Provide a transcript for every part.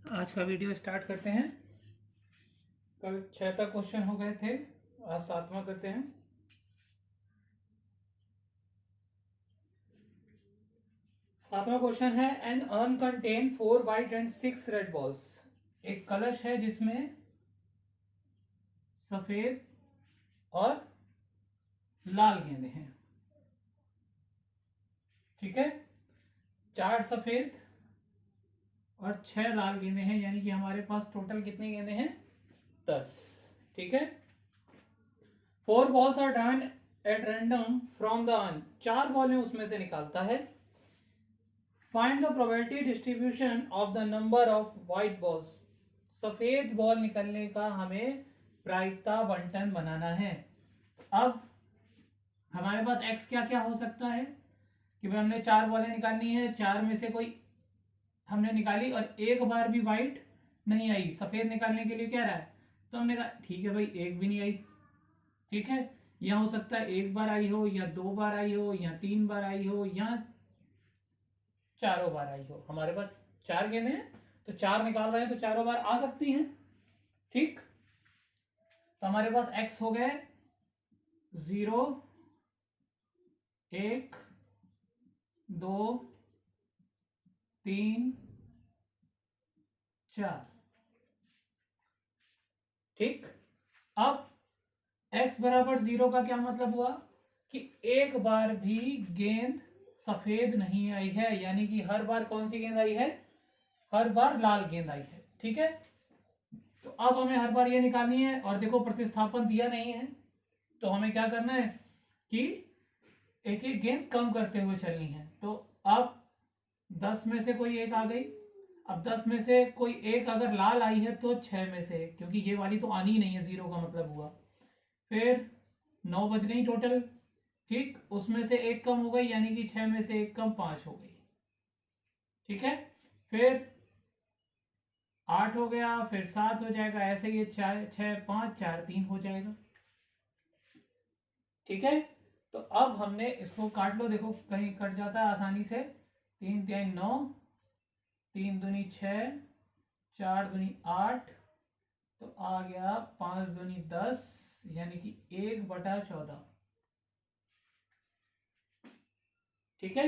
आज का video start करते हैं। कल 6 तक क्वेश्चन हो गए थे, आज 7वां करते हैं। सातवां क्वेश्चन है an urn contain 4 white and 6 red balls. एक कलश है जिसमें सफेद और लाल गेंदें हैं। ठीक है, 4 सफेद और 6 लाल गेंदें हैं, यानी कि हमारे पास टोटल कितनी गेंदें हैं? 10। ठीक है, 4 balls are drawn at random from the urn। 4 बॉलें उसमें से निकालता है। Find the probability distribution of the number of white balls. सफेद बॉल निकलने का हमें प्रायिकता बंटन बनाना है। अब हमारे पास x क्या क्या हो सकता है कि भाई हमने 4 बॉलें निकालनी है, 4 में से कोई हमने निकाली और एक बार भी व्हाइट नहीं आई। सफेद निकालने के लिए क्या रहा है, तो हमने कहा ठीक है भाई, एक भी नहीं आई। ठीक है, यह हो सकता है एक बार आई हो, या 2 बार आई हो, या 3 बार आई हो, या चारों बार आई हो। हमारे पास 4 गेंदें हैं तो 4 निकाल रहे हैं तो चारों बार आ सकती हैं। ठीक, तो हमारे पास x हो गए 0, 1, 2, 3, 4। ठीक, अब x बराबर 0 का क्या मतलब हुआ कि एक बार भी गेंद सफेद नहीं आई है, यानी कि हर बार कौन सी गेंद आई है? हर बार लाल गेंद आई है। ठीक है, तो अब हमें हर बार ये निकालनी है और देखो प्रतिस्थापन दिया नहीं है, तो हमें क्या करना है कि एक एक गेंद कम करते हुए चलनी है। तो अब 10 में से कोई एक आ गई। अब 10 में से कोई एक अगर लाल आई है तो 6 में से, क्योंकि ये वाली तो आनी ही नहीं है, 0 का मतलब हुआ। फिर 9 बच गई टोटल। ठीक, उसमें से एक कम हो गई, यानी कि 6 में से एक कम 5 हो गई। ठीक है, फिर 8 हो गया, फिर 7 हो जाएगा, ऐसे ये 4, 6, 5, 4, 3 हो जाएगा। ठीक है, तो अब हमने इसको काट लो, देखो कहीं कट जाता है आसानी से। 3 3 9, 3 दूनी 6, 4 दूनी 8, तो आ गया 5 दूनी 10, यानी कि 1/14। ठीक है,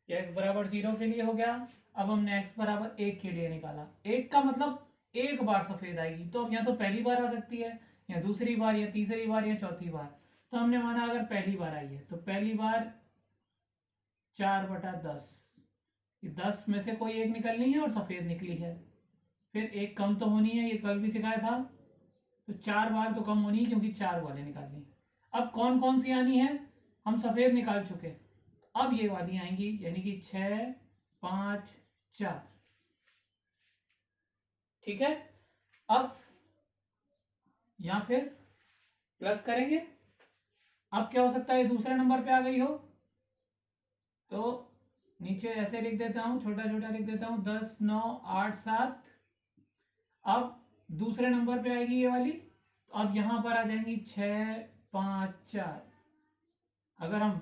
ये x बराबर 0 के लिए हो गया। अब हमने x बराबर 1 के लिए निकाला। 1 का मतलब एक बार सफेद आएगी, तो अब या तो पहली बार आ सकती है, या दूसरी बार, या तीसरी बार, या चौथी बार। तो हमने माना अगर पहली बार आई है तो पहली बार 4/10, 10 में से कोई एक निकलनी है और सफेद निकली है। फिर एक कम तो होनी है, ये कल भी सिखाया था, तो 4 बार तो कम होनी है क्योंकि 4 वाले निकालनी। अब कौन कौन सी आनी है? हम सफेद निकाल चुके, अब ये वाली आएंगी, यानी कि 6, 5, 4। ठीक है, अब यहां फिर प्लस करेंगे। अब क्या हो सकता है, दूसरे नंबर पे आ गई हो तो नीचे ऐसे लिख देता हूं, छोटा छोटा लिख देता हूं, 10, 9, 8, 7। अब दूसरे नंबर पे आएगी ये वाली, तो अब यहां पर आ जाएंगी 6, 5, 4। अगर हम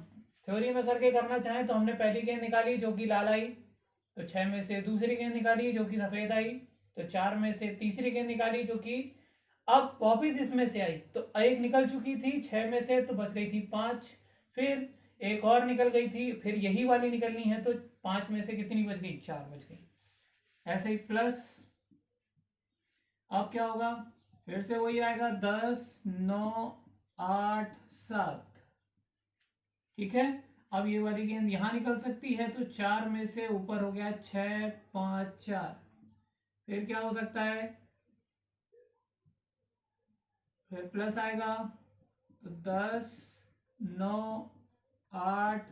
थ्योरी में करके करना चाहें तो हमने पहली गेंद निकाली जो कि लाल आई, तो 6 में से दूसरी गेंद निकाली जो कि सफेद आई, तो 4 में से तीसरी गेंद निकाली जो कि अब वापिस इसमें से आई, तो एक निकल चुकी थी 6 में से, तो बच गई थी 5। फिर एक और निकल गई थी, फिर यही वाली निकलनी है, तो 5 में से कितनी बच गई? 4 बच गई। ऐसे ही प्लस, अब क्या होगा, फिर से वही आएगा, 10, 9, 8, 7। ठीक है, अब ये वाली गेंद यहां निकल सकती है, तो 4 में से ऊपर हो गया 6, 5, 4। फिर क्या हो सकता है, फिर प्लस आएगा, तो 10, 9, 8,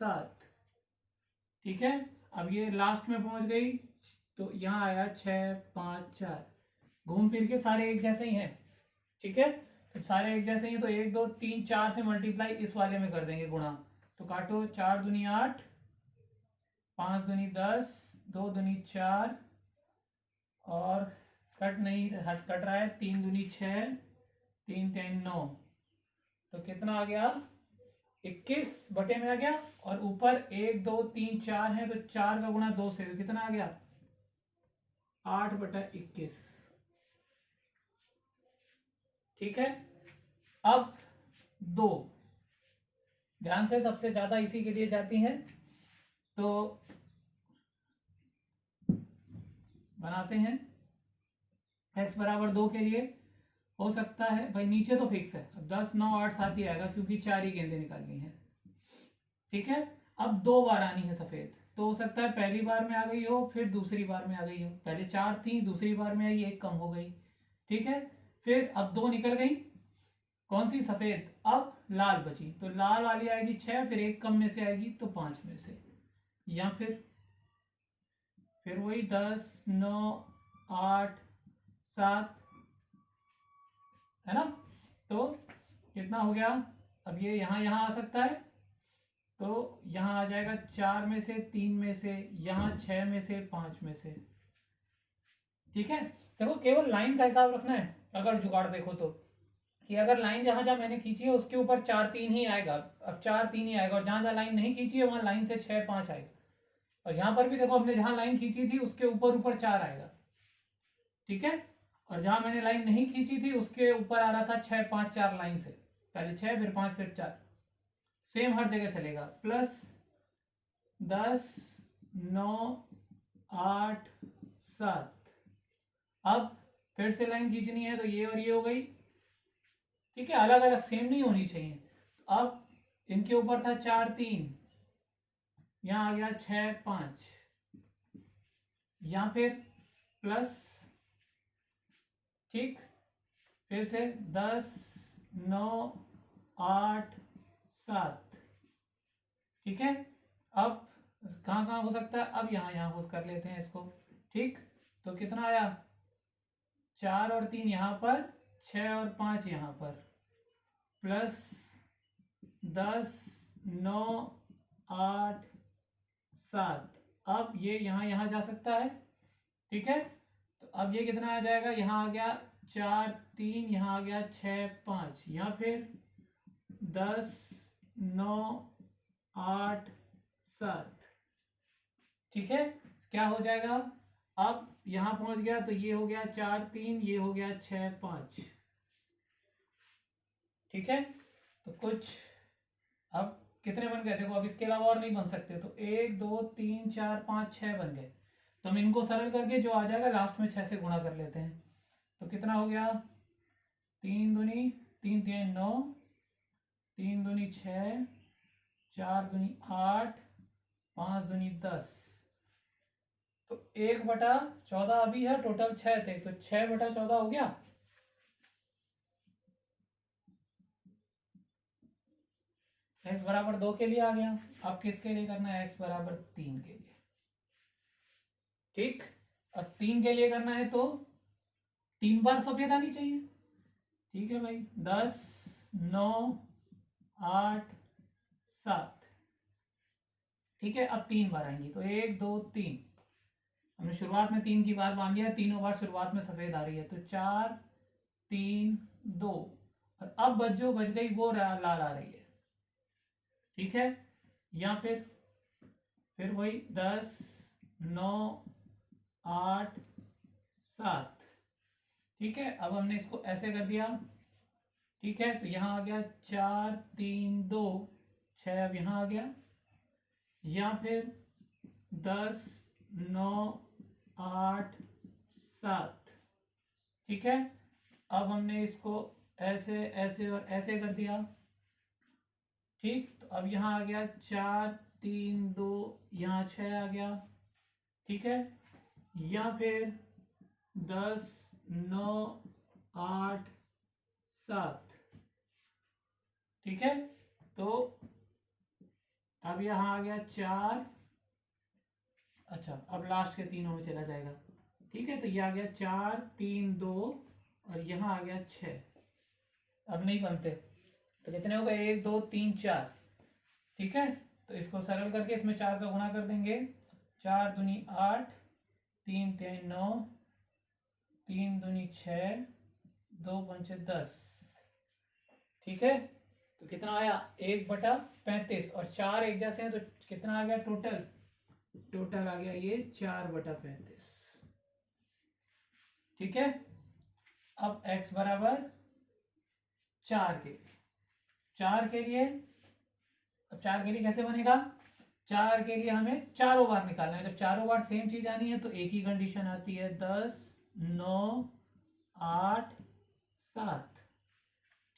7। ठीक है, अब ये लास्ट में पहुंच गई, तो यहां आया 6, 5, 4। घूम फिर के सारे एक जैसे ही हैं। ठीक है, तो सारे एक जैसे ही हैं, तो 1, 2, 3, 4 से मल्टीप्लाई इस वाले में कर देंगे, गुणा। तो काटो, 4 दूनी 8, 5 दूनी 10, 2 दूनी 4, और कट नहीं कट रहा है, 3 दूनी 6, 3 3 9, तो कितना आ गया? 21 बटे में आ गया। और ऊपर 1, 2, 3, 4 है, तो 4 का गुणा 2 से, तो कितना आ गया? 8/21। ठीक है। अब 2, ध्यान से, सबसे ज्यादा इसी के लिए जाती हैं, तो बनाते हैं x बराबर 2 के लिए। हो सकता है भाई, नीचे तो फिक्स है, अब 10 9 8 7 ही आएगा क्योंकि 4 ही गेंदें निकालनी है। ठीक है। अब 2 बार आनी है सफेद, तो हो सकता है पहली बार में आ गई हो, फिर दूसरी बार में आ गई हो। पहले 4 थी, दूसरी बार में आई, 1 कम हो गई। ठीक है। फिर अब 2 निकल गई, कौन सी? सफेद। अब लाल बची, तो लाल वाली आएगी 6, फिर 1 कम में से आएगी तो 5 में से, या फिर वही 10 9 8 7, है ना। तो कितना हो गया? अब ये यहाँ आ सकता है, तो यहाँ आ जाएगा 4 में से, 3 में से, यहाँ 6 में से, 5 में से। ठीक है। देखो, केवल लाइन का हिसाब रखना है। अगर जुगाड़ देखो तो, कि अगर लाइन जहां जहां मैंने खींची है उसके ऊपर 4 3 ही आएगा, अब 4 3 ही आएगा, और जहां जहां लाइन नहीं खींची है वहां लाइन से 6 5 आएगा। और यहाँ पर भी देखो, हमने जहां लाइन खींची थी उसके ऊपर ऊपर 4 आएगा। ठीक है। और जहां मैंने लाइन नहीं खींची थी उसके ऊपर आ रहा था 6 5 4 लाइन से, पहले 6 फिर 5 फिर 4। सेम हर जगह चलेगा। प्लस 10 9 8 7। अब फिर से लाइन खींचनी है, तो ये और ये हो गई। ठीक है, अलग अलग, सेम नहीं होनी चाहिए। अब इनके ऊपर था 4 3, यहां आ गया 6 5, यहां फिर प्लस, ठीक, फिर से 10 9 8 7। ठीक है। अब कहाँ कहाँ हो सकता है? अब यहाँ हो कर लेते हैं इसको। ठीक, तो कितना आया? 4 और 3 यहाँ पर, 6 और 5 यहाँ पर, प्लस 10 9 8 7। अब ये यहाँ जा सकता है। ठीक है। तो अब ये कितना आ जाएगा? यहाँ आ गया 4 3, यहाँ आ गया 6 5, या फिर 10 9 8 7। ठीक है। क्या हो जाएगा? अब यहां पहुंच गया तो ये हो गया 4 3, ये हो गया 6 5। ठीक है। तो कुछ, अब कितने बन गए? देखो, अब इसके अलावा और नहीं बन सकते, तो 1 2 3 4 5 6 बन गए। तो हम इनको सरल करके जो आ जाएगा लास्ट में 6 से गुणा कर लेते हैं। तो कितना हो गया? 3 दूनी 3 3 9, 3 दूनी 6, 4 दूनी 8, 5 दूनी 10। तो 1/14 अभी है, टोटल 6 थे, तो 6/14 हो गया। x बराबर 2 के लिए आ गया। अब किसके लिए करना है? x बराबर 3 के लिए। ठीक। अब 3 के लिए करना है तो 3 बार सफेद आनी चाहिए। ठीक है भाई, 10 9 8 7। ठीक है। अब 3 बार आएंगी, तो 1 2 3। हमने शुरुआत में 3 की बार मान लिया, तीनों बार शुरुआत में सफेद आ रही है, तो 4 3 2। और अब जो बच गई वो लाल आ रही है। ठीक है। या फिर वही 10 9 8 7। ठीक है। अब हमने इसको ऐसे कर दिया। ठीक है। तो यहां आ गया 4 3 2 6, अब यहां आ गया, या फिर 10 9 8 7। ठीक है। अब हमने इसको ऐसे ऐसे और ऐसे कर दिया। ठीक। तो अब यहां आ गया 4 3 2, यहाँ 6 आ गया। ठीक है। या फिर 10 9 8 7। ठीक है। तो अब यहाँ आ गया 4, अच्छा, अब लास्ट के तीनों में चला जाएगा। ठीक है। तो ये आ गया 4 3 2, और यहाँ आ गया 6। अब नहीं बनते, तो कितने हो गए? 1 2 3 4। ठीक है। तो इसको सरल करके इसमें 4 का गुणा कर देंगे। 4 दूनी 8, 3 3 9, 3 दूनी 6, 2 पंचे 10। ठीक है। तो कितना आया? 1/35, और 4 एक जैसे हैं, तो कितना आ गया टोटल? टोटल आ गया ये 4/35। ठीक है। अब x बराबर 4 के, 4 के लिए, अब 4 के लिए कैसे बनेगा, 4 के लिए हमें चारों बार निकालना है। जब चारों बार सेम चीज आनी है तो एक ही कंडीशन आती है, 10 9 8 7।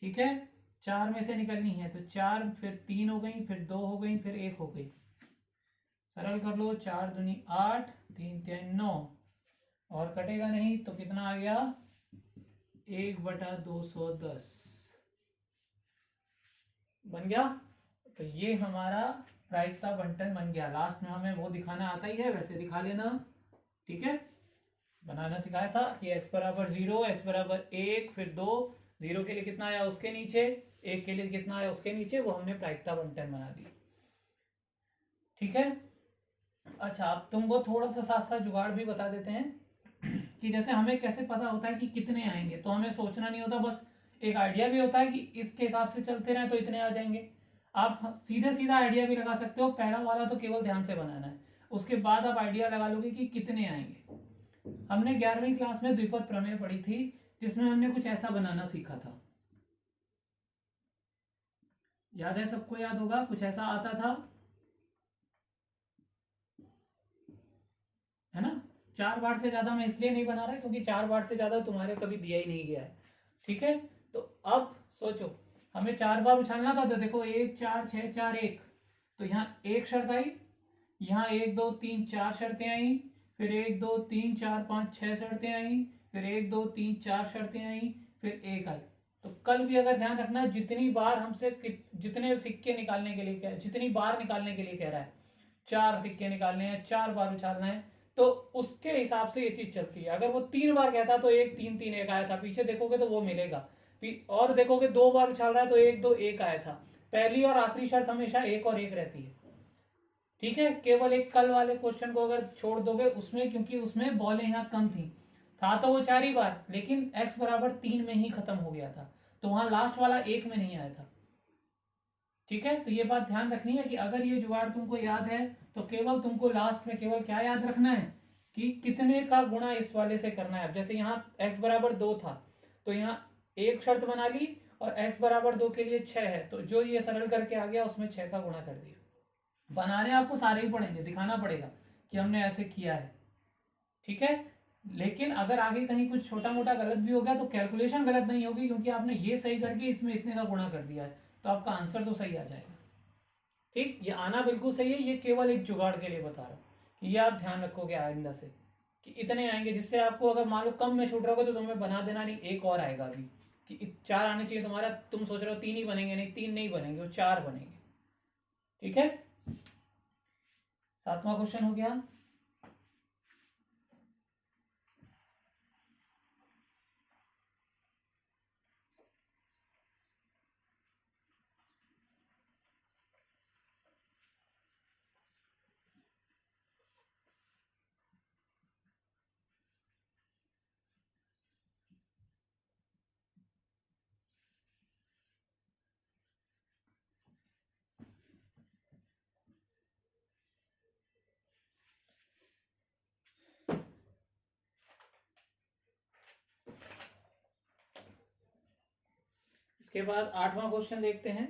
ठीक है, 4 में से निकलनी है तो 4, फिर 3 हो गई, फिर 2 हो गई, फिर 1 हो गई। सरल कर लो, 4 दूनी 8, 3 3 9, और कटेगा नहीं तो कितना आ गया, 1/210 बन गया। तो ये हमारा प्रायिकता बंटन बन गया। लास्ट में हमें वो दिखाना आता ही है, वैसे दिखा लेना। ठीक है, बनाना सिखाया था कि x बराबर 0, x बराबर 1, फिर 2, 0 के लिए कितना आया उसके नीचे, 1 के लिए कितना आया उसके नीचे, वो हमने प्रायिकता बंटन बना दी। ठीक है। अच्छा, अब तुमको थोड़ा सा साथ साथ जुगाड़ भी बता देते हैं कि जैसे हमें कैसे पता होता है कि कितने आएंगे। तो हमें सोचना नहीं होता, बस एक आइडिया भी होता है कि इसके हिसाब से चलते रहे तो इतने आ जाएंगे। आप सीधे सीधा आइडिया भी लगा सकते हो, पहला वाला तो केवल ध्यान से बनाना है, उसके बाद आप आइडिया लगा लोगे कि कितने आएंगे। हमने 11वीं क्लास में द्विपद प्रमेय पढ़ी थी, जिसमें हमने कुछ ऐसा बनाना सीखा था। याद है, सबको याद होगा, कुछ ऐसा आता था, है ना। 4 बार से ज्यादा मैं इसलिए नहीं बना रहा क्योंकि 4 बार से ज्यादा तुम्हारे कभी दिया ही नहीं गया है। ठीक है, तो अब सोचो, हमें 4 बार उछालना था, तो देखो 1 4 6 4 1, तो यहाँ एक शर्त आई, यहाँ 1 2 3 4 शर्तें आई, फिर 1 2 3 4 5 6 शर्तें आई, फिर 1 2 3 4 शर्तें आई, फिर 1 आई। तो कल भी अगर ध्यान रखना, जितनी बार हमसे जितने सिक्के निकालने के लिए जितनी बार निकालने के लिए कह रहा है, 4 सिक्के निकालने हैं, 4 बार उछालना है, तो उसके हिसाब से ये चीज चलती है। अगर वो 3 बार कहता तो 1 3 3 1 आया था, पीछे देखोगे तो वो मिलेगा। और देखोगे 2 बार उछाल रहा है तो 1 2 1 आया था। पहली और आखिरी शर्त हमेशा 1 और 1 रहती है। ठीक है, केवल एक कल वाले क्वेश्चन को अगर छोड़ दोगे उसमें, क्योंकि उसमें बॉलें यहाँ कम थी, था तो वो 4 ही बार, लेकिन x बराबर 3 में ही खत्म हो गया था, तो वहां लास्ट वाला 1 में नहीं आया था। ठीक है, तो ये बात ध्यान रखनी है कि अगर ये जुगाड़ तुमको याद है तो केवल तुमको लास्ट में केवल क्या याद रखना है कि कितने का गुणा इस वाले से करना है। अब जैसे यहाँ x बराबर 2 था, तो यहाँ एक शर्त बना ली, और x बराबर 2 के लिए 6 है, तो जो ये सरल करके आ गया उसमें 6 का गुणा कर दिया। बनाने आपको सारे ही पड़ेंगे, दिखाना पड़ेगा कि हमने ऐसे किया है। ठीक है, लेकिन अगर आगे कहीं कुछ छोटा मोटा गलत भी हो गया तो कैलकुलेशन गलत नहीं होगी, क्योंकि आपने ये सही करके इसमें इतने का गुणा कर दिया है, तो आपका आंसर तो सही आ जाएगा। ठीक, ये आना बिल्कुल सही है, ये केवल एक जुगाड़ के लिए बता रहा हूँ कि ये आप ध्यान रखोगे आइंदा से कि इतने आएंगे, जिससे आपको अगर मान लो कम में छूट रहा होगा तो तुम्हें बना देना, नहीं एक और आएगा अभी कि 4 आने चाहिए तुम्हारा, तुम सोच रहे हो 3 ही बनेंगे, नहीं 3 नहीं बनेंगे, वो 4 बनेंगे। ठीक है, 7वां क्वेश्चन हो गया। इसके बाद 8वां क्वेश्चन देखते हैं।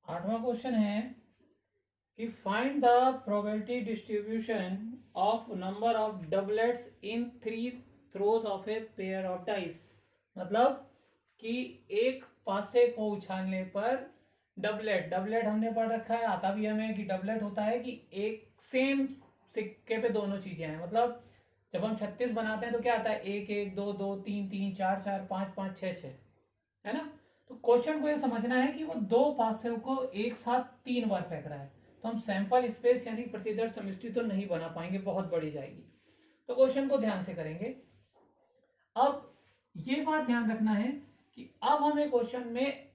8वां क्वेश्चन है कि find the probability distribution of number of doublets in 3 throws of a pair of dice. मतलब कि एक पासे को उछालने पर डबलेट, डबलेट हमने पढ़ रखा है, आता भी हमें कि डबलेट होता है कि एक सेम सिक्के पे दोनों चीजें हैं। मतलब जब हम 36 बनाते हैं तो क्या आता है, 1 1 2 2 3 3 4 4 5 5 6 6, है ना। तो क्वेश्चन को ये समझना है कि वो दो पासों को एक साथ 3 बार फेंक रहा है, तो हम सैंपल स्पेस यानी प्रतिदर्श समष्टि तो नहीं बना पाएंगे, बहुत बड़ी जाएगी। तो क्वेश्चन को ध्यान से करेंगे। अब ये बात ध्यान रखना है कि अब हमें क्वेश्चन में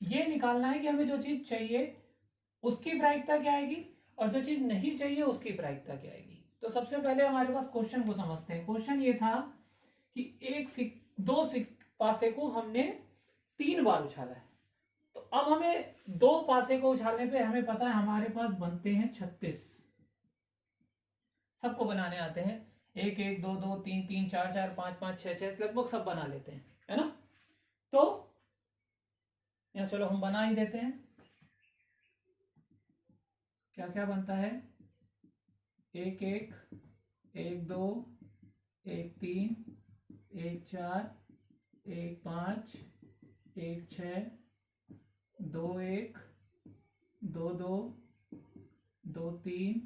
ये निकालना है कि हमें जो चीज चाहिए उसकी प्रायिकता क्या आएगी, और जो चीज नहीं चाहिए उसकी प्रायिकता क्या आएगी। तो सबसे पहले हमारे पास क्वेश्चन को समझते हैं। क्वेश्चन ये था कि दो पासे को हमने 3 बार उछाला है, तो अब हमें 2 पासे को उछालने पे हमें पता है हमारे पास बनते हैं 36। सबको बनाने आते हैं, 1 1 2 2 3 3 4 4 5 5 6 6 लगभग सब बना लेते हैं, है ना। तो यहाँ चलो हम बना ही देते हैं। क्या क्या बनता है, 1 1 1 2 1 3 1 4 1 5 1 6 2 1 2 2 2 3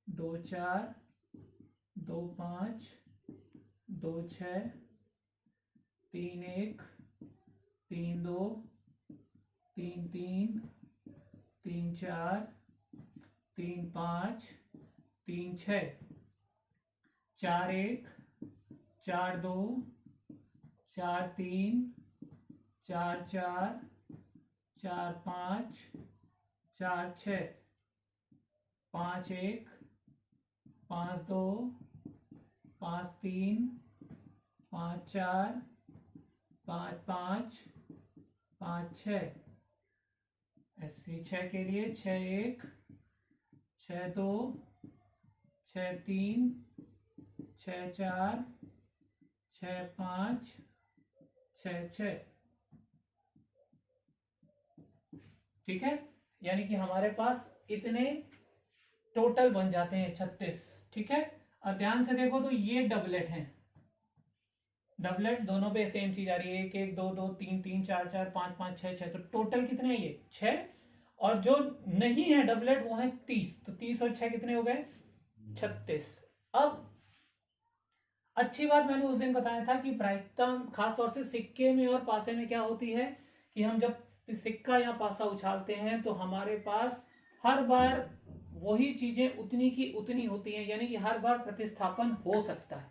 2 4 2 5 2 6 3 1 3 2 3 3 3 4 3 5 3 6 4 1 4 2 4 3 4 4 4 5 4 6 5 1 5 2 5 3 5 4 5 5 5 6, ऐसे 6 के लिए 6 1 6 2 6 3 6 4 6 5 6 6, ठीक है। यानी कि हमारे पास इतने टोटल बन जाते हैं 36, ठीक है। और ध्यान से देखो तो ये डबलेट हैं, डबलेट दोनों पे सेम चीज आ रही है, 1 1 2 2 3 3 4 4 5 5 6 6, तो टोटल कितने हैं ये 6, और जो नहीं है डबलेट वो है 30, तो 30 और 6 कितने हो गए 36। अब अच्छी बात मैंने उस दिन बताया था कि प्रायिकता खासतौर से सिक्के में और पासे में क्या होती है कि हम जब सिक्का या पासा उछालते हैं तो हमारे पास हर बार वही चीजें उतनी की उतनी होती हैं, यानी कि हर बार प्रतिस्थापन हो सकता है,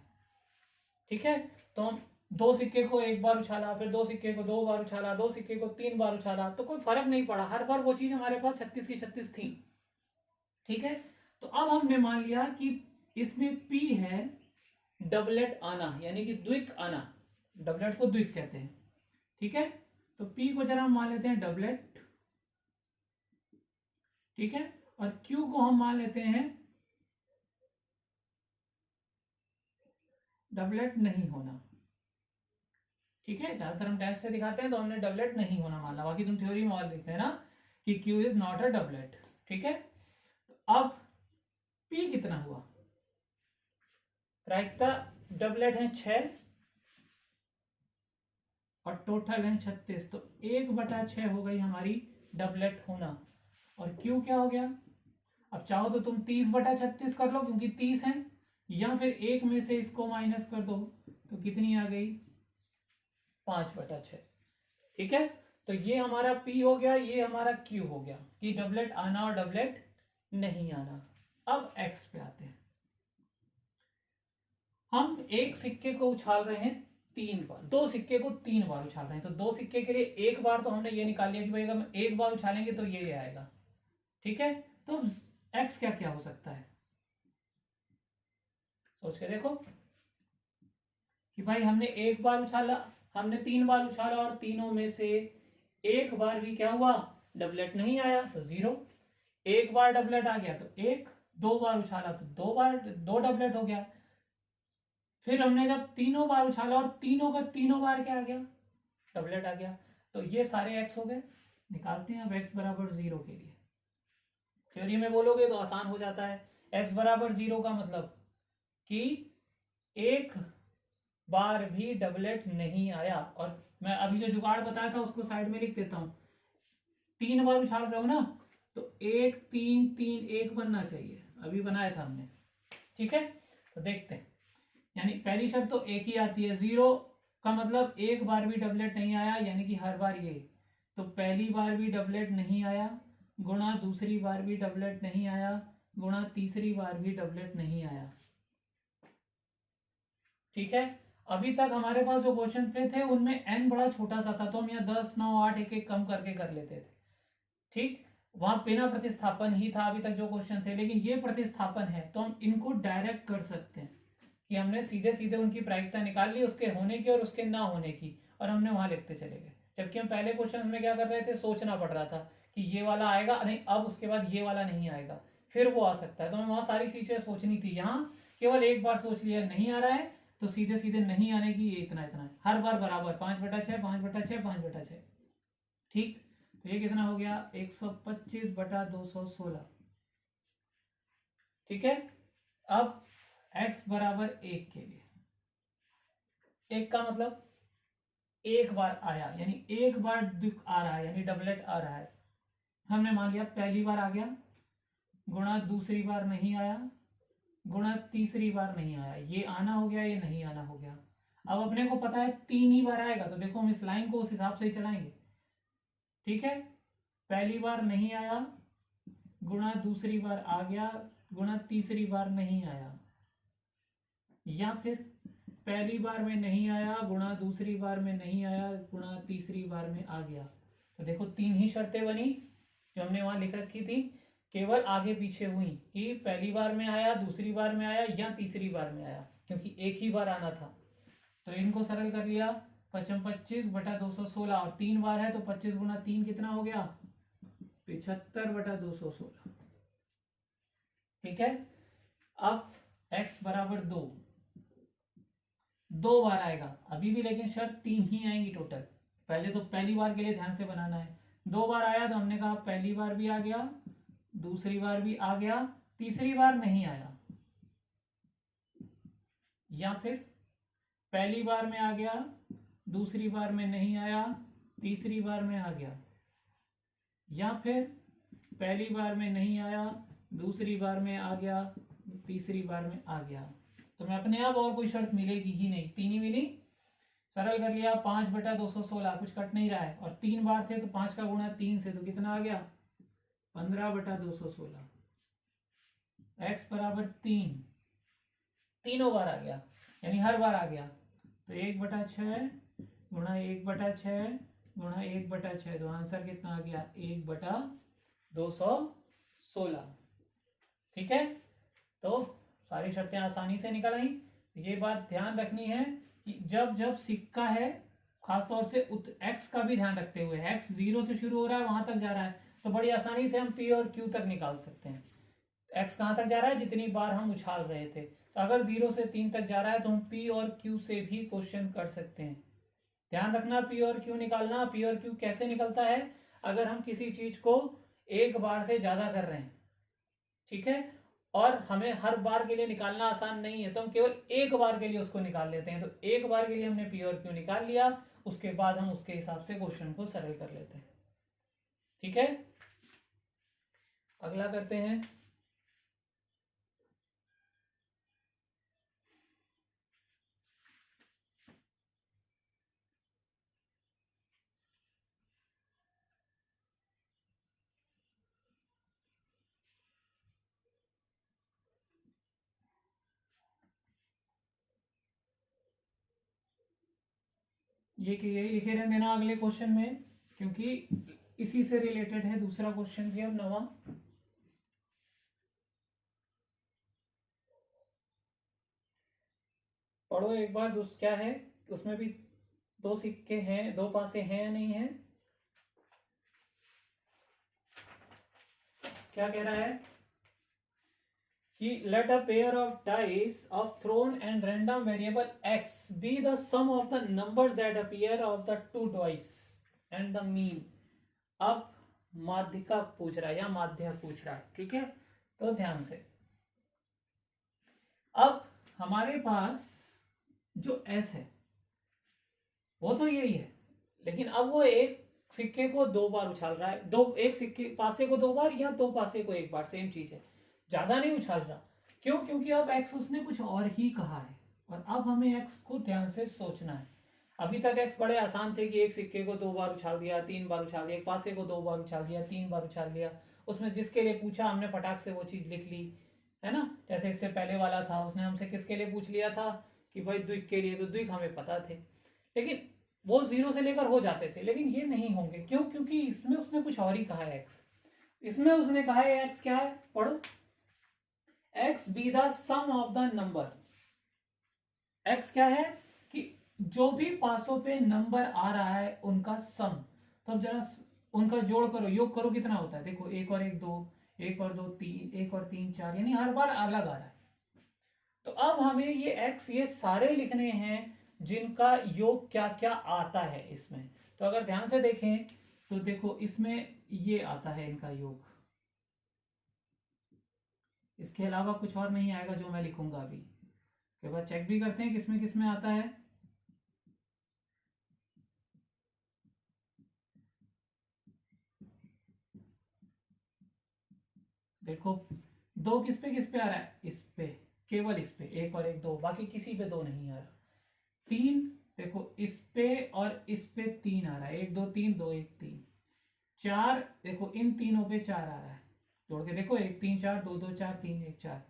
ठीक है। तो हम 2 सिक्के को एक बार उछाला, फिर 2 सिक्के को 2 बार उछाला, 2 सिक्के को 3 बार उछाला, तो कोई फर्क नहीं पड़ा, हर बार वो चीज हमारे पास 36 की 36 थी, ठीक है। तो अब हमने मान लिया कि इसमें पी है डबलेट आना, यानी कि द्विक आना, डबलेट को द्विक कहते हैं, ठीक है। तो पी को जरा हम मान लेते हैं डबलेट, ठीक है, और क्यू को हम मान लेते हैं डबलेट नहीं होना, ठीक है। ज्यादातर हम टेस्ट से दिखाते हैं तो हमने डबलेट नहीं होना माना, बाकी तुम थ्योरी में और लिखते हैं ना कि Q is not a doublet, ठीक है। तो अब पी कितना हुआ, प्रायिकता डबलेट है 6 और टोटल है 36, तो 1/6 हो गई हमारी डबलेट होना, और क्यू क्या हो गया, अब चाहो तो तुम 30/36 कर लो क्योंकि 30 है, या फिर एक में से इसको माइनस कर दो तो कितनी आ गई 5/6, ठीक है। तो ये हमारा P हो गया, ये हमारा Q हो गया कि डबलेट आना और डबलेट नहीं आना। अब X पे आते हैं, हम एक सिक्के को उछाल रहे हैं 3 बार, 2 सिक्के को 3 बार उछाल रहे हैं, तो 2 सिक्के के लिए एक बार तो हमने ये निकाल लिया कि भाई अगर एक बार उछालेंगे तो ये आएगा, ठीक है। तो X क्या क्या हो सकता है, सोच के देखो कि भाई हमने एक बार उछाला, हमने 3 बार उछाला और तीनों में से एक बार भी क्या हुआ डबलेट नहीं आया तो 0, एक बार डबलेट आ गया तो 1, 2 बार उछाला तो 2 बार 2 डबलेट हो गया, फिर हमने जब तीनों बार उछाला और तीनों का तीनों बार क्या आ गया डबलेट आ गया, तो ये सारे x हो गए। निकालते हैं अब x बराबर 0 के लिए, थ्योरी में बोलोगे तो आसान हो जाता है, x बराबर 0 का मतलब कि एक बार भी डबलेट नहीं आया, और मैं अभी जो जुगाड़ बताया था उसको साइड में लिख देता हूं, 3 बार उछाल रहे हो ना तो 1 3 3 1 बनना चाहिए, अभी बनाया था हमने, ठीक है। तो देखते हैं, यानी पहली शर्त तो एक ही आती है, 0 का मतलब एक बार भी डबलेट नहीं आया, यानी कि हर बार ये, तो पहली बार भी डबलेट नहीं आया गुणा दूसरी बार भी डबलेट नहीं आया गुणा तीसरी बार भी डबलेट नहीं आया, ठीक है। अभी तक हमारे पास जो क्वेश्चन पे थे उनमें n बड़ा छोटा सा था, तो हम यहाँ 10 9 8 एक एक कम करके कर लेते थे, ठीक, वहां बिना प्रतिस्थापन ही था अभी तक जो क्वेश्चन थे, लेकिन ये प्रतिस्थापन है तो हम इनको डायरेक्ट कर सकते हैं कि हमने सीधे सीधे उनकी प्रायिकता निकाल ली, उसके होने की और उसके ना होने की, और हमने वहां लिखते चले गए। जबकि हम पहले क्वेश्चन में क्या कर रहे थे, सोचना पड़ रहा था कि ये वाला आएगा नहीं, अब उसके बाद ये वाला नहीं आएगा, फिर वो आ सकता है। तो हमें वहां सारी चीजें सोचनी थी, यहाँ केवल एक बार सोच लिया नहीं आ रहा है तो सीधे सीधे नहीं आने की, ये इतना इतना है, हर बार बराबर 5/6 5/6 5/6। ठीक, तो ये कितना हो गया 125/216। ठीक है, अब x बराबर 1 के लिए, 1 का मतलब एक बार आया, यानी एक बार आ रहा है, यानी डबलेट आ रहा है। हमने मान लिया पहली बार आ गया, गुणा दूसरी बार नहीं आया, गुणा तीसरी बार नहीं आया, ये आना हो गया, ये नहीं आना हो गया। अब अपने को पता है 3 ही बार आएगा, तो देखो हम इस लाइन को उस हिसाब से ही चलाएंगे। ठीक है, पहली बार नहीं आया, गुणा दूसरी बार आ गया, गुणा तीसरी बार नहीं आया, या फिर पहली बार में नहीं आया, गुणा दूसरी बार में नहीं आया, गुणा तीसरी बार में आ गया। तो देखो 3 ही शर्तें बनी जो हमने वहां लिख रखी थी, केवल आगे पीछे हुई कि पहली बार में आया, दूसरी बार में आया या तीसरी बार में आया, क्योंकि एक ही बार आना था। तो इनको सरल कर लिया, 25/216 और 3 बार है तो 25 गुणा 3 कितना हो गया 75/216। ठीक है, अब x बराबर 2, 2 बार आएगा अभी भी, लेकिन शर्त 3 ही आएंगी टोटल। पहले तो पहली बार के लिए ध्यान से बनाना है। 2 बार आया तो हमने कहा पहली बार भी आ गया, दूसरी बार भी आ गया, तीसरी बार नहीं आया, या फिर पहली बार में आ गया, दूसरी बार में नहीं आया, तीसरी बार में आ गया, या फिर पहली बार में नहीं आया, दूसरी बार में आ गया, तीसरी बार में आ गया। तो मैं अपने आप और कोई शर्त मिलेगी ही नहीं, 3 ही मिली। सरल कर लिया, 5/216, कुछ कट नहीं रहा है, और 3 बार थे तो 5 का गुणा 3 से तो कितना आ गया 15/216। x बराबर 3, तीनों बार आ गया, यानी हर बार आ गया, तो 1/6 गुणा 1/6 गुणा 1/6, तो आंसर कितना आ गया 1/216। ठीक है, तो सारी शर्तें आसानी से निकल आई। ये बात ध्यान रखनी है कि जब जब सिक्का है, खासतौर से x का भी ध्यान रखते हुए, x 0 से शुरू हो रहा है वहां तक जा रहा है, तो बड़ी आसानी से हम p और q तक निकाल सकते हैं। x कहां तक जा रहा है, जितनी बार हम उछाल रहे थे, तो अगर 0 से 3 तक जा रहा है तो हम p और q से भी क्वेश्चन कर सकते हैं। ध्यान रखना, p और q निकालना, p और q कैसे निकलता है, अगर हम किसी चीज को एक बार से ज्यादा कर रहे हैं, ठीक है, और हमें हर बार के लिए निकालना आसान नहीं है, तो हम केवल एक बार के लिए उसको निकाल लेते हैं। तो एक बार के लिए हमने p और q निकाल लिया, उसके बाद हम उसके हिसाब से क्वेश्चन को सरल कर लेते हैं। ठीक है, अगला करते हैं। ये कि यही लिखे रहने देना अगले क्वेश्चन में, क्योंकि इसी से रिलेटेड है दूसरा क्वेश्चन भी। अब नवा पढ़ो एक बार, क्या है उसमें भी 2 सिक्के हैं, 2 पासे हैं या नहीं है, क्या कह रहा है कि let a pair of dice of thrown and random variable x be the sum of the numbers that appear of the 2 dice and the mean. अब माध्यिका पूछ रहा है या माध्य पूछ रहा है, ठीक है, तो ध्यान से। अब हमारे पास जो s है वो तो यही है, लेकिन अब वो एक सिक्के को 2 बार उछाल रहा है, एक सिक्के पासे को 2 बार या 2 पासे को 1 बार, सेम चीज है, ज्यादा नहीं उछाल रहा। क्यों, क्योंकि अब x उसने कुछ और ही कहा है, और अब हमें x को ध्यान से सोचना है। अभी तक x बड़े आसान थे कि एक सिक्के को 2 बार उछाल दिया, 3 बार उछाल दिया, एक पासे को 2 बार उछाल दिया, 3 बार उछाल दिया, उसमें जिसके लिए पूछा हमने फटाक से वो चीज लिख ली, है ना। जैसे इससे पहले वाला था, उसने हमसे किसके लिए पूछ लिया था कि भाई द्विक के लिए, तो द्विक हमें पता थे, लेकिन वो 0 से लेकर हो जाते थे, लेकिन ये नहीं होंगे। क्यों, क्योंकि इसमें उसने कुछ और ही कहा है x, इसमें उसने कहा है x क्या है, पढ़ो, x be the sum of the number. x क्या है कि जो भी पासों पे नंबर आ रहा है उनका सम। तो अब जरा उनका जोड़ करो, योग करो, कितना होता है, देखो 1 और 1 2, 1 और 2 3, 1 और 3 4, यानी हर बार अलग आ रहा है। तो अब हमें ये x ये सारे लिखने हैं जिनका योग क्या क्या आता है इसमें। तो अगर ध्यान से देखें तो देखो इसमें ये आता है इनका योग, इसके अलावा कुछ और नहीं आएगा जो मैं लिखूंगा अभी। उसके बाद चेक भी करते हैं किसमें किसमें आता है। देखो 2 किस पे आ रहा है, इस पे, केवल इस पे 1 और 1 2, बाकी किसी पे 2 नहीं आ रहा। 3 देखो इस पे और इस पे 3 आ रहा है, 1 2 3 2 1 3। 4 देखो इन तीनों पे 4 आ रहा है, जोड़ के देखो 1 3 4 2 2 4 3 1 4।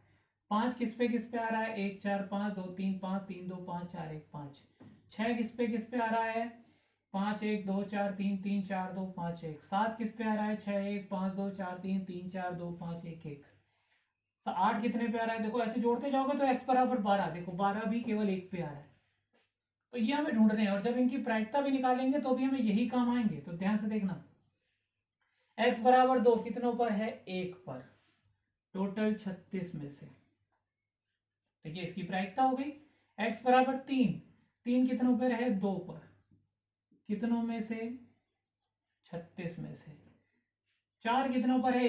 5 किस पे आ रहा है, 1 4 5 2 3 5 3 2 5 4 1 5। 6 किस पे आ रहा है, 5 1 2 4 3 3 4 2 5 1। 7 किस पे आ रहा है, 6 1 5 2 4 3 3 4 2 5 1 1। 8 कितने पे आ रहा है, देखो ऐसे जोड़ते जाओगे तो x बराबर 12, देखो 12 भी केवल 1 पे आ रहा है। तो ये हमें ढूंढने हैं और जब इनकी प्रायिकता भी निकालेंगे तो भी हमें यही काम आएंगे। तो ध्यान से देखना, x बराबर 2 कितनों पर है, 1 पर, टोटल 36 में से। तो ये इसकी प्रायिकता हो गई। x बराबर 3, 3 कितनों पर है, 2 पर, कितनों में से, 36 में से। 4 कितनों पर है,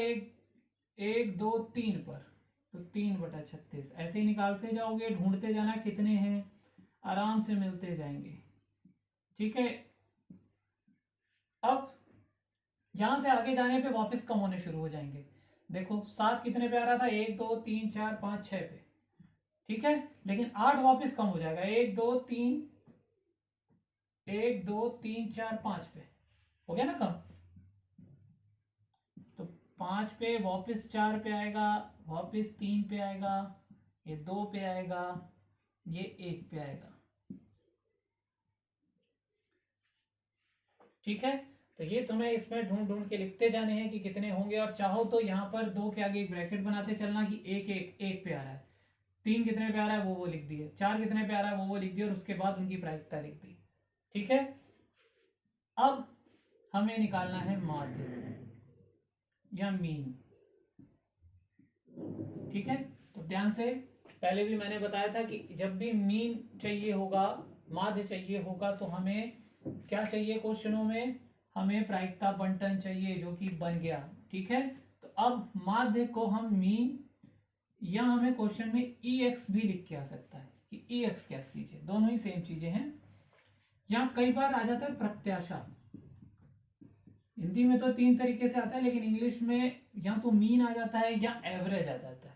1 2 3 पर, तो 3/36। ऐसे ही निकालते जाओगे, ढूंढते जाना कितने हैं, आराम से मिलते जाएंगे। ठीक है, अब यहां से आगे जाने पे वापस कम होने शुरू हो जाएंगे। देखो 7 कितने पे आ रहा था, 1 2 3 4 5 6 पे, ठीक है, लेकिन 8 वापस कम हो जाएगा, 1 2 3 1 2 3 4 5 पे हो गया ना कम। तो 5 पे वापस 4 पे आएगा, वापस 3 पे आएगा, ये 2 पे आएगा, ये 1 पे आएगा। ठीक है, तो ये तुम्हें इसमें ढूंढ ढूंढ के लिखते जाने हैं कि कितने होंगे। और चाहो तो यहाँ पर 2 के आगे एक ब्रैकेट बनाते चलना कि 1 1 1 पे आ रहा है, 3 कितने पे आ रहा है वो लिख दिए, 4 कितने पे आ रहा है वो लिख दिए, और उसके बाद उनकी प्रायिकता लिख दी। ठीक है, अब हमें निकालना है माध्य या मीन। ठीक है, तो ध्यान से, पहले भी मैंने बताया था कि जब भी मीन चाहिए होगा, माध्य चाहिए होगा, तो हमें क्या चाहिए, क्वेश्चनों में हमें प्रायिकता बंटन चाहिए, जो कि बन गया। ठीक है, तो अब माध्य को हम मीन, या हमें क्वेश्चन में EX भी लिख के आ सकता है कि EX क्या चीज है, दोनों ही सेम चीजें हैं। यहां कई बार आ जाता है प्रत्याशा, हिंदी में तो 3 तरीके से आता है, लेकिन इंग्लिश में या तो मीन आ जाता है या एवरेज आ जाता है।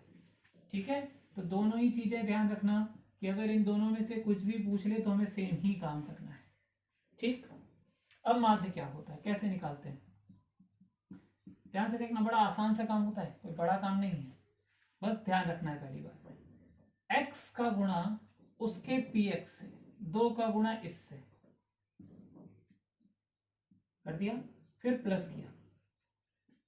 ठीक है, तो दोनों ही चीजें ध्यान रखना कि अगर इन दोनों में से कुछ भी पूछ ले तो हमें सेम ही काम करना है। ठीक, अब माध्य क्या होता है, कैसे निकालते हैं, ध्यान से देखना, बड़ा आसान सा काम होता है, कोई बड़ा काम नहीं है, बस ध्यान रखना है। पहली बार x का गुणा उसके px से, 2 का गुणा इससे कर दिया, फिर प्लस किया,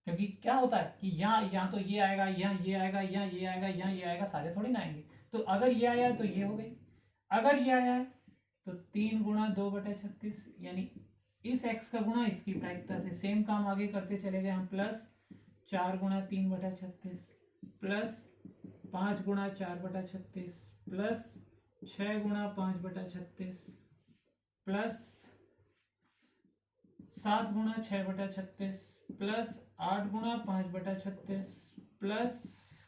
क्योंकि क्या होता है कि यहाँ तो ये आएगा, यहाँ ये आएगा, यहाँ ये आएगा, यहाँ ये आएगा, सारे थोड़ी ना आएंगे। तो अगर ये आया तो ये हो गई, अगर ये आया है तो 3 गुणा 2/36, यानी इस x का गुणा इसकी प्रायिकता से। सेम काम आगे करते चले गए हम, प्लस 4 गुणा 3/36, प्लस 5 गुणा 4/36, प्लस 6 गुणा 5/36, प्लस 7 गुणा 6/36, प्लस 8 गुणा 5/36, प्लस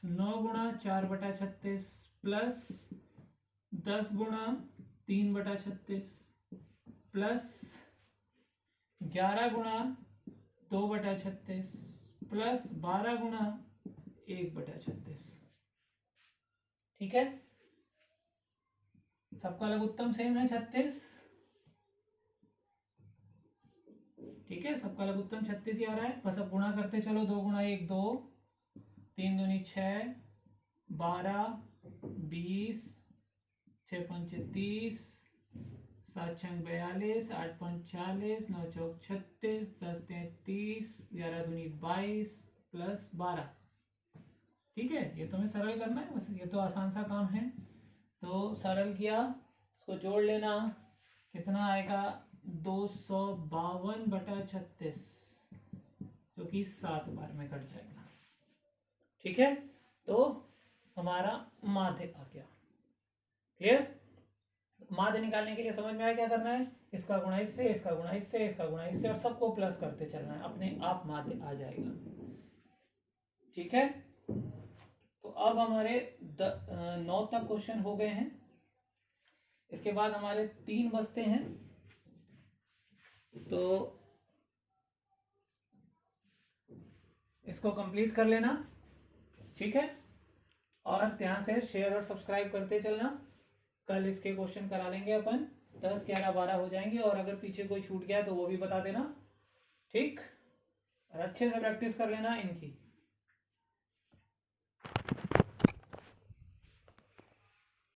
9 गुणा 4/36, प्लस 10 गुणा 3/36, प्लस 11 गुणा 2/36, प्लस 12 गुणा 1/36। ठीक है, सबका लघुत्तम सेम है 36। ठीक है, सबका लघुत्तम 36 ही आ रहा है, बस अब गुणा करते चलो, 2 गुणा 1 2, 3 दूनी 6, 12 20, 6 पंच 30, 7 छंग 42, 8 पंच 40, 9 चौक 36, 10 33, 11 दूनी 22 प्लस 12। ठीक है, ये तुम्हें सरल करना है, बस ये तो आसान सा काम है। तो सरल किया, इसको जोड़ लेना, कितना आएगा, 252/36, जो कि 7 बार में कट जाएगा। ठीक है, तो हमारा माध्य आ गया। क्लियर? माध्य निकालने के लिए समझ में आया क्या करना है, इसका गुणा इससे, इसका गुणा इससे, इसका गुणा इससे, और सबको प्लस करते चलना है, अपने आप माध्य आ जाएगा। ठीक है, तो अब हमारे 9 तक क्वेश्चन हो गए हैं। इसके बाद हमारे 3 बचते हैं, तो इसको कंप्लीट कर लेना। ठीक है, और ध्यान से शेयर और सब्सक्राइब करते चलना। कल इसके क्वेश्चन करा लेंगे अपन, 10, 11, 12 हो जाएंगे, और अगर पीछे कोई छूट गया तो वो भी बता देना। ठीक, और अच्छे से प्रैक्टिस कर लेना इनकी।